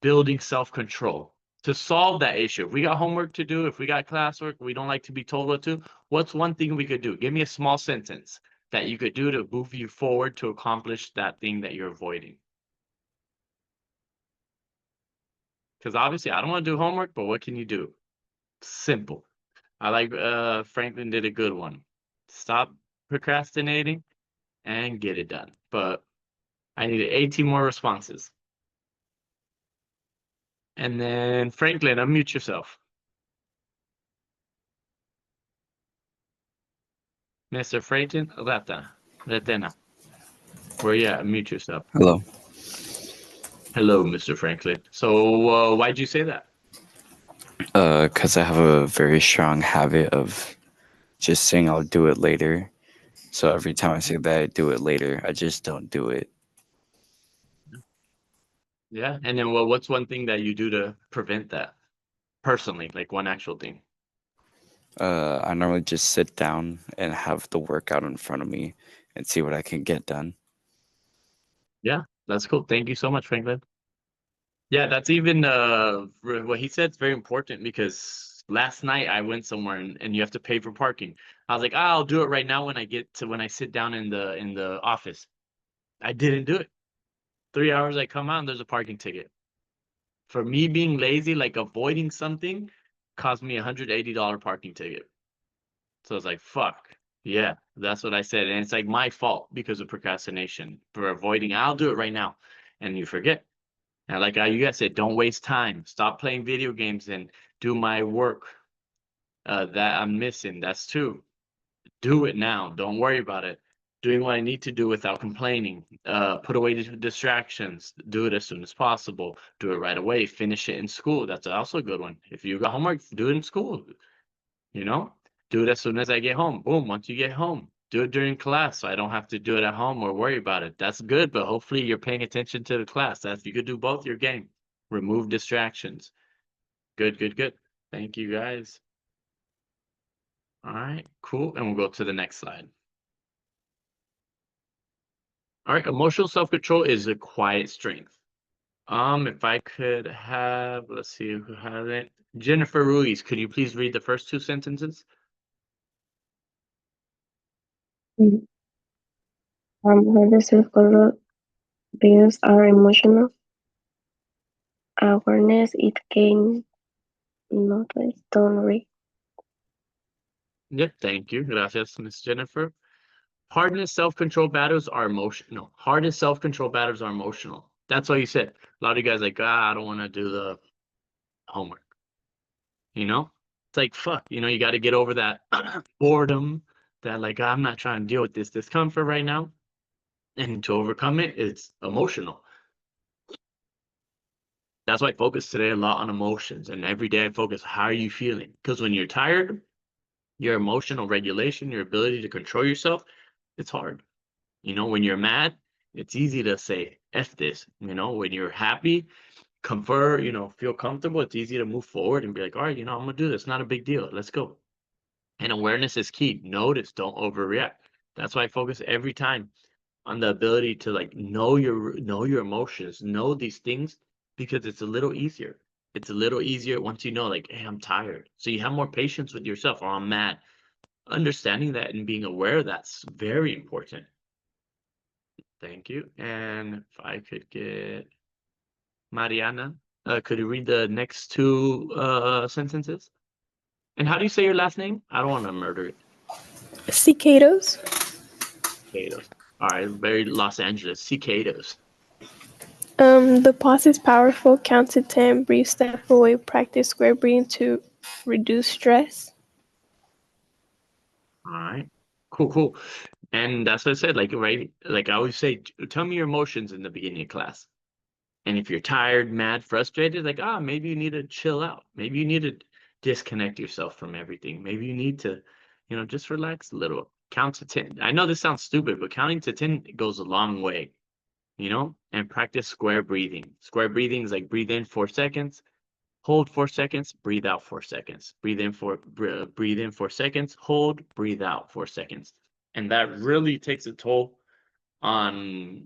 building self-control to solve that issue? If we got homework to do, if we got classwork, we don't like to be told what to, what's one thing we could do? Give me a small sentence that you could do to move you forward to accomplish that thing that you're avoiding. Because obviously I don't want to do homework, but what can you do? Simple. I like Franklin did a good one. Stop procrastinating and get it done. But I needed 18 more responses. And then Franklin, unmute yourself. Mr. Franklin, Retena. Where you at? Mute yourself. Hello. Hello, Mr. Franklin. So why'd you say that? Because I have a very strong habit of just saying I'll do it later. So every time I say that I do it later, I just don't do it. Yeah. And then what's one thing that you do to prevent that? Personally, like one actual thing. I normally just sit down and have the workout in front of me and see what I can get done. Yeah, that's cool. Thank you so much, Franklin. Yeah, that's even what he said is very important because last night I went somewhere and you have to pay for parking. I was like, I'll do it right now when I sit down in the office. I didn't do it. 3 hours I come out and there's a parking ticket. For me being lazy, like avoiding something, cost me $180 parking ticket. So I was like, fuck. Yeah, that's what I said. And it's like my fault because of procrastination for avoiding. I'll do it right now. And you forget. And like you guys said, don't waste time. Stop playing video games and do my work that I'm missing. That's true. Do it now. Don't worry about it. Doing what I need to do without complaining. Put away the distractions. Do it as soon as possible. Do it right away. Finish it in school. That's also a good one. If you got homework, do it in school. You know, do it as soon as I get home. Boom. Once you get home, do it during class, so I don't have to do it at home or worry about it. That's good, but hopefully you're paying attention to the class. That's you could do both your game. Remove distractions. Good, good, good. Thank you guys. All right, cool. And we'll go to the next slide. All right, emotional self-control is a quiet strength. If I could have, let's see who has it. Jennifer Ruiz, could you please read the first 2 sentences? How the self-control builds our emotional awareness. It can notice, don't read. Yeah, thank you. Gracias, Miss Jennifer. Hardness, self-control battles are emotional. Hardness, self-control battles are emotional. That's what you said. A lot of you guys like, I don't want to do the homework. You know? It's like, fuck, you know, you got to get over that boredom, that like, I'm not trying to deal with this discomfort right now. And to overcome it, it's emotional. That's why I focus today a lot on emotions. And every day I focus, how are you feeling? Because when you're tired, your emotional regulation, your ability to control yourself, it's hard. You know, when you're mad, it's easy to say, F this. You know, when you're happy, comfort, you know, feel comfortable, it's easy to move forward and be like, all right, you know, I'm gonna do this. Not a big deal. Let's go. And awareness is key. Notice, don't overreact. That's why I focus every time on the ability to like know your emotions, know these things, because it's a little easier. It's a little easier once you know, like, hey, I'm tired. So you have more patience with yourself, or I'm mad. Understanding that and being aware of that's very important. Thank you. And if I could get Mariana, could you read the next two sentences? And how do you say your last name? I don't want to murder it. Cicados. Cicados. All right, very Los Angeles. Cicados. The pause is powerful. Count to 10. Breathe, step away. Practice square breathing to reduce stress. All right. Cool. And that's what I said, like, right? Like I always say, tell me your emotions in the beginning of class. And if you're tired, mad, frustrated, like, maybe you need to chill out. Maybe you need to disconnect yourself from everything. Maybe you need to, just relax a little. Count to 10. I know this sounds stupid, but counting to 10 goes a long way, and practice square breathing. Square breathing is like breathe in 4 seconds, hold 4 seconds, breathe out 4 seconds. Breathe in 4 seconds, hold, breathe out 4 seconds. And that really takes a toll on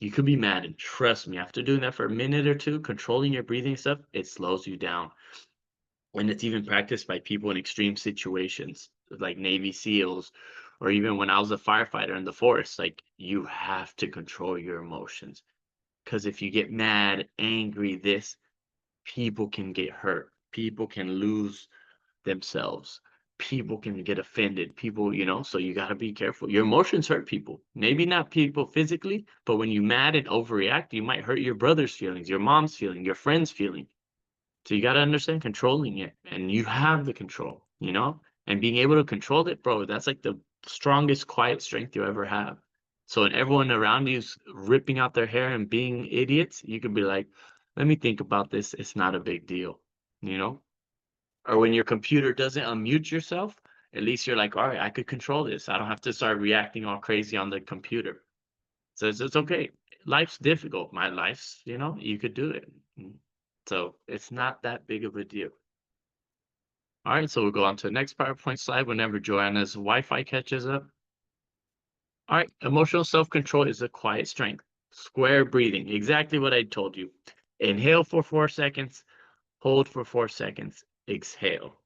you could be mad, and trust me, after doing that for a minute or two, controlling your breathing stuff, it slows you down. And it's even practiced by people in extreme situations like Navy SEALs, or even when I was a firefighter in the forest. Like, you have to control your emotions, because if you get mad, angry, people can get hurt, people can lose themselves, people can get offended, people, so you got to be careful. Your emotions hurt people, maybe not people physically, but when you mad and overreact, you might hurt your brother's feelings, your mom's feeling, your friend's feeling. So you got to understand controlling it, and you have the control, and being able to control it, bro, that's like the strongest quiet strength you ever have. So when everyone around you's ripping out their hair and being idiots, you could be like, let me think about this, it's not a big deal, or when your computer doesn't unmute yourself, at least you're like, all right, I could control this. I don't have to start reacting all crazy on the computer. So it's okay. Life's difficult. My life's, you could do it. So it's not that big of a deal. All right, so we'll go on to the next PowerPoint slide whenever Joanna's Wi-Fi catches up. All right, emotional self-control is a quiet strength. Square breathing, exactly what I told you. Inhale for 4 seconds, hold for 4 seconds, exhale.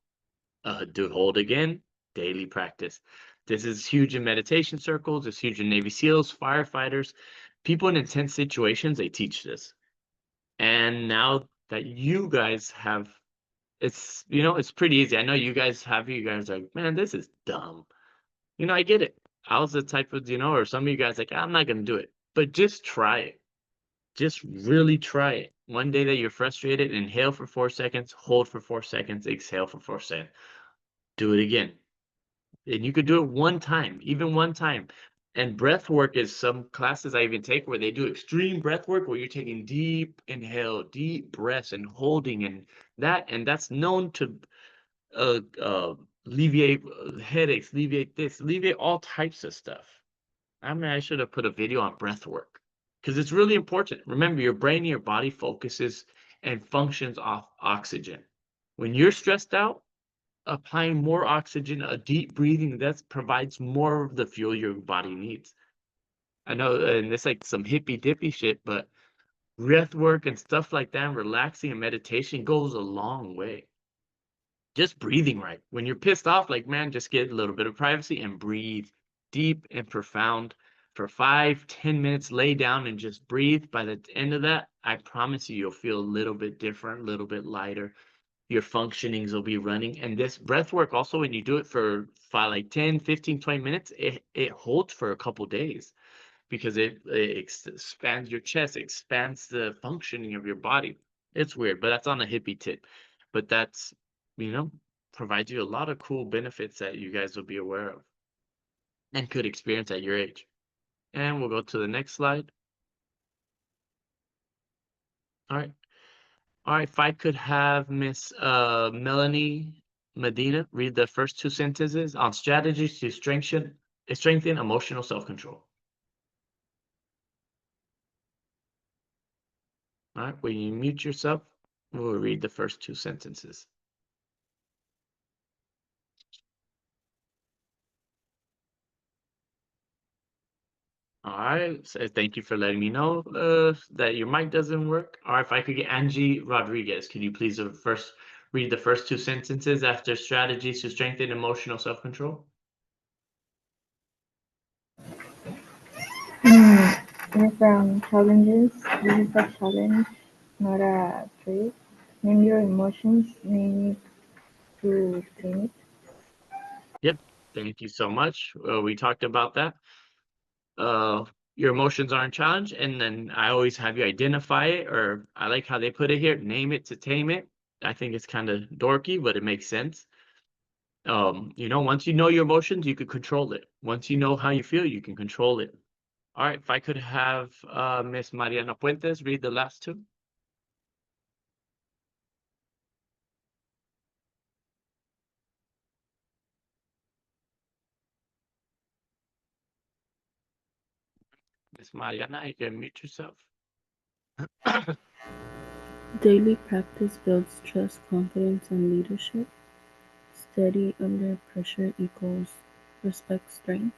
Do hold again, daily practice. This is huge in meditation circles. It's huge in Navy SEALs, firefighters, people in intense situations. They teach this. And now that you guys have, it's pretty easy. I know you guys are like, man, this is dumb. I get it. I was the type of, or some of you guys like, I'm not going to do it. But just try it. Just really try it. One day that you're frustrated, inhale for 4 seconds, hold for 4 seconds, exhale for 4 seconds. Do it again. And you could do it one time, even one time. And breath work is some classes I even take where they do extreme breath work, where you're taking deep inhale, deep breaths, and holding, and that's known to alleviate headaches, alleviate all types of stuff. I mean, I should have put a video on breath work, because it's really important. Remember, your brain and your body focuses and functions off oxygen. When you're stressed out, applying more oxygen, a deep breathing, that provides more of the fuel your body needs. I know, and it's like some hippy dippy shit, but breath work and stuff like that, and relaxing and meditation goes a long way. Just breathing right. When you're pissed off, like, man, just get a little bit of privacy and breathe deep and profound for 5-10 minutes. Lay down and just breathe. By the end of that, I promise you'll feel a little bit different, a little bit lighter. Your functionings will be running. And this breath work also, when you do it for 10, 15, 20 minutes, it holds for a couple days, because it expands your chest, expands the functioning of your body. It's weird, but that's on a hippie tip. But that's, provides you a lot of cool benefits that you guys will be aware of and could experience at your age. And we'll go to the next slide. All right. All right, if I could have Miss Melanie Medina read the first 2 sentences on strategies to strengthen emotional self-control. All right, when you mute yourself, we'll read the first 2 sentences. All right, so thank you for letting me know that your mic doesn't work. All right, if I could get Angie Rodriguez, could you please first read the first 2 sentences after strategies to strengthen emotional self-control? From challenges, this is a challenge, not a trait. Name your emotions, name it to tame it. Yep. Thank you so much. We talked about that. Your emotions aren't challenged, and then I always have you identify it, or I like how they put it here, name it to tame it. I think it's kind of dorky, but it makes sense. Once you know your emotions, you can control it. Once you know how you feel, you can control it. All right, if I could have Miss Mariana Puentes read the last two. Miss Mariana, you can mute yourself. Daily practice builds trust, confidence, and leadership. Steady under pressure equals respect, strength.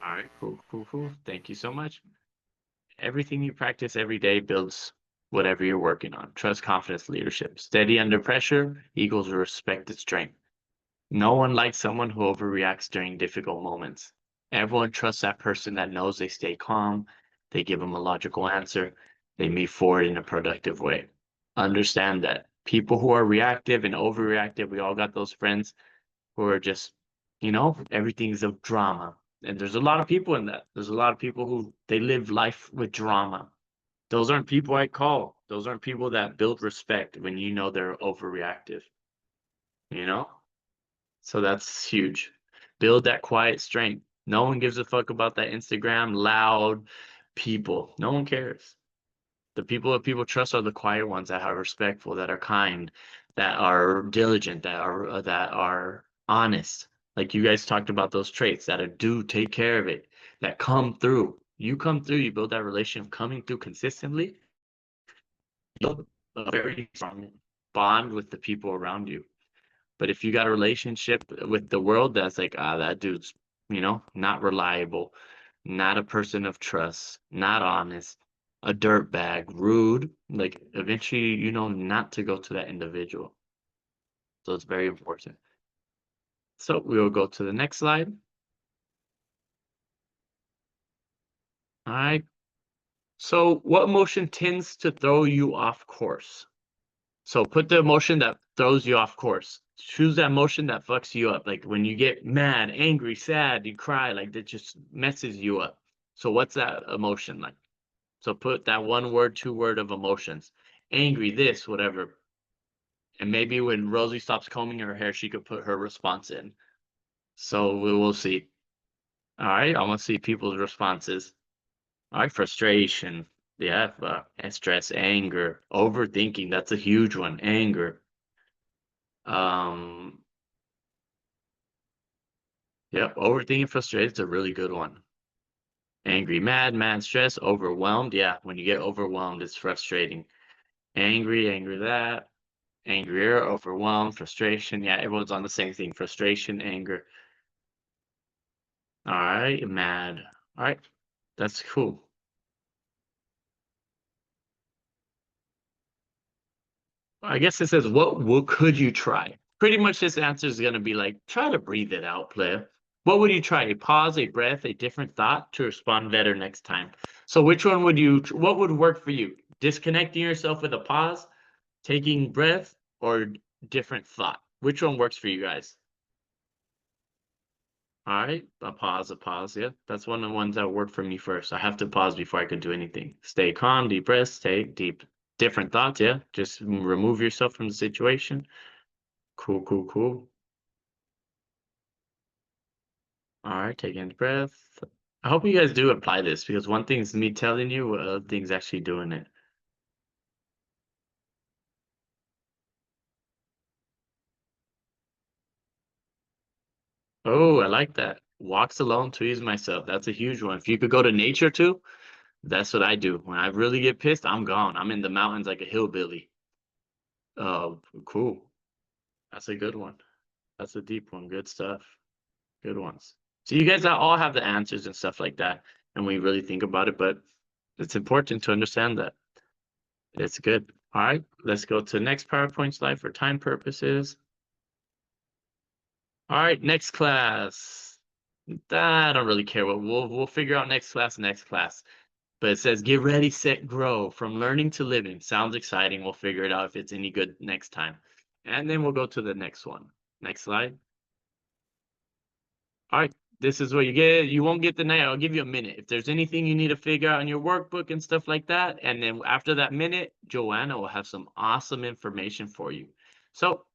All right, cool. Thank you so much. Everything you practice every day builds whatever you're working on. Trust, confidence, leadership. Steady under pressure equals respected strength. No one likes someone who overreacts during difficult moments. Everyone trusts that person that knows they stay calm, they give them a logical answer, they move forward in a productive way. Understand that people who are reactive and overreactive, we all got those friends who are just, everything's a drama. And there's a lot of people in that. There's a lot of people who they live life with drama. Those aren't people I call. Those aren't people that build respect when you know they're overreactive. So that's huge. Build that quiet strength. No one gives a fuck about that Instagram loud people. No one cares. The people that people trust are the quiet ones that are respectful, that are kind, that are diligent, that are honest. Like you guys talked about those traits that do take care of it, that come through. You come through, you build that relationship coming through consistently. You'll build a very strong bond with the people around you. But if you got a relationship with the world that's like, that dude's, not reliable, not a person of trust, not honest, a dirtbag, rude, like eventually you know not to go to that individual. So it's very important. So we will go to the next slide. All right. So what emotion tends to throw you off course? So put the emotion that throws you off course. Choose that emotion that fucks you up. Like when you get mad, angry, sad, you cry, like that just messes you up. So what's that emotion like? So put that 1 word, 2 word of emotions. Angry, this, whatever. And maybe when Rosie stops combing her hair, she could put her response in. So we will see. All right, I want to see people's responses. All right, frustration. Yeah, stress, anger, overthinking. That's a huge one. Anger. Yep, overthinking, frustrated is a really good one. Angry, mad, stress, overwhelmed. Yeah, when you get overwhelmed, it's frustrating. Angry, that. Angrier, overwhelmed, frustration. Yeah, everyone's on the same thing. Frustration, anger. All right, mad. All right, that's cool. I guess it says, what could you try? Pretty much this answer is going to be like, try to breathe it out, player. What would you try? A pause, a breath, a different thought to respond better next time. So which one what would work for you? Disconnecting yourself with a pause, taking breath, or different thought? Which one works for you guys? All right, a pause. Yeah, that's one of the ones that worked for me first. I have to pause before I can do anything. Stay calm, deep breaths, take different thoughts. Yeah, just remove yourself from the situation. Cool. All right, taking a breath. I hope you guys do apply this because one thing is me telling you, other thing's actually doing it. Oh, I like that. Walks alone to ease myself. That's a huge one. If you could go to nature too, that's what I do. When I really get pissed, I'm gone. I'm in the mountains like a hillbilly. Oh, cool. That's a good one. That's a deep one. Good stuff. Good ones. So you guys all have the answers and stuff like that, and we really think about it, but it's important to understand that. It's good. All right, let's go to the next PowerPoint slide for time purposes. All right, next class. I don't really care what we'll figure out next class. But it says get ready, set, grow from learning to living. Sounds exciting. We'll figure it out if it's any good next time. And then we'll go to the next one. Next slide. All right, this is what you get. You won't get the night. I'll give you a minute. If there's anything you need to figure out in your workbook and stuff like that, and then after that minute, Joanna will have some awesome information for you. So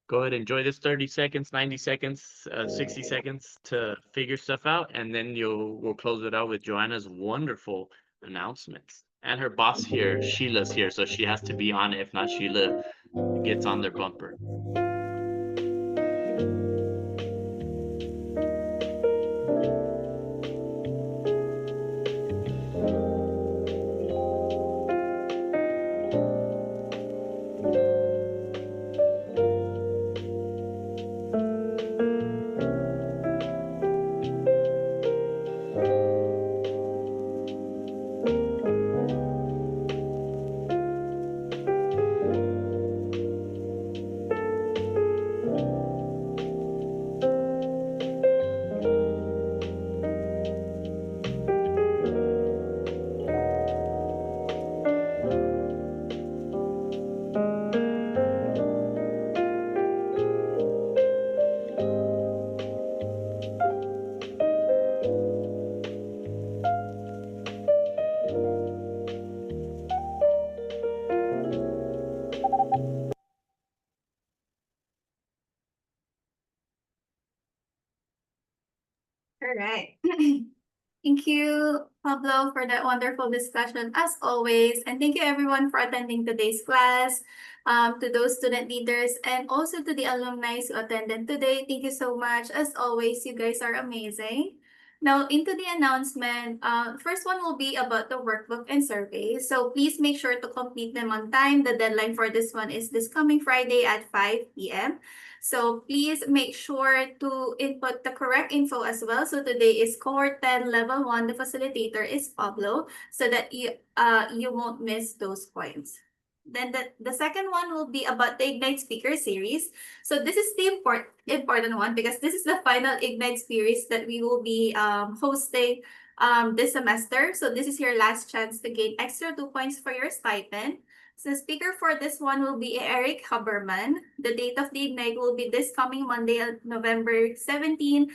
go ahead, enjoy this 30 seconds, 90 seconds, 60 seconds to figure stuff out, and then we'll close it out with Joanna's wonderful announcements. And her boss here, Sheila's here, so she has to be on it. If not, Sheila gets on their bumper. All right. Thank you, Pablo, for that wonderful discussion as always. And thank you everyone for attending today's class. To those student leaders and also to the alumni who attended today. Thank you so much. As always, you guys are amazing. Now into the announcement. First one will be about the workbook and survey. So please make sure to complete them on time. The deadline for this one is this coming Friday at 5 p.m. So please make sure to input the correct info as well. So today is Cohort 10 Level 1. The facilitator is Pablo, so that you won't miss those points. Then the second one will be about the Ignite Speaker Series. So this is the important one because this is the final Ignite series that we will be hosting this semester. So this is your last chance to gain extra 2 points for your stipend. So speaker for this one will be Eric Haberman. The date of the Ignite will be this coming Monday, November 17,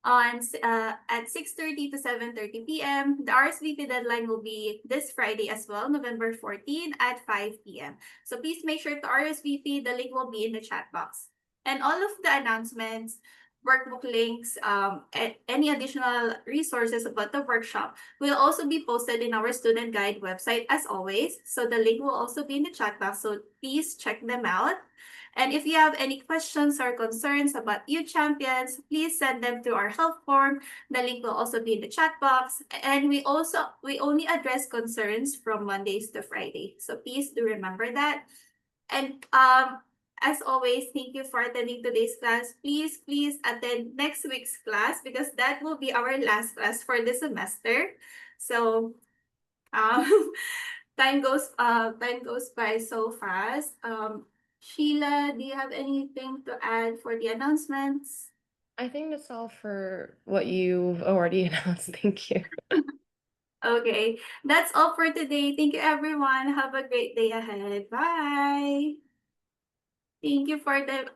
at 6:30 to 7:30 p.m. The RSVP deadline will be this Friday as well, November 14 at 5 p.m. So please make sure to RSVP. The link will be in the chat box. And all of the announcements, workbook links, any additional resources about the workshop will also be posted in our student guide website as always. So the link will also be in the chat box. So please check them out. And if you have any questions or concerns about youth champions, please send them to our help form. The link will also be in the chat box. And we only address concerns from Mondays to Friday. So please do remember that. And as always, thank you for attending today's class. Please attend next week's class because that will be our last class for this semester. So time goes by so fast. Sheila, do you have anything to add for the announcements? I think that's all for what you've already announced. Thank you. Okay, that's all for today. Thank you, everyone. Have a great day ahead. Bye. Thank you for the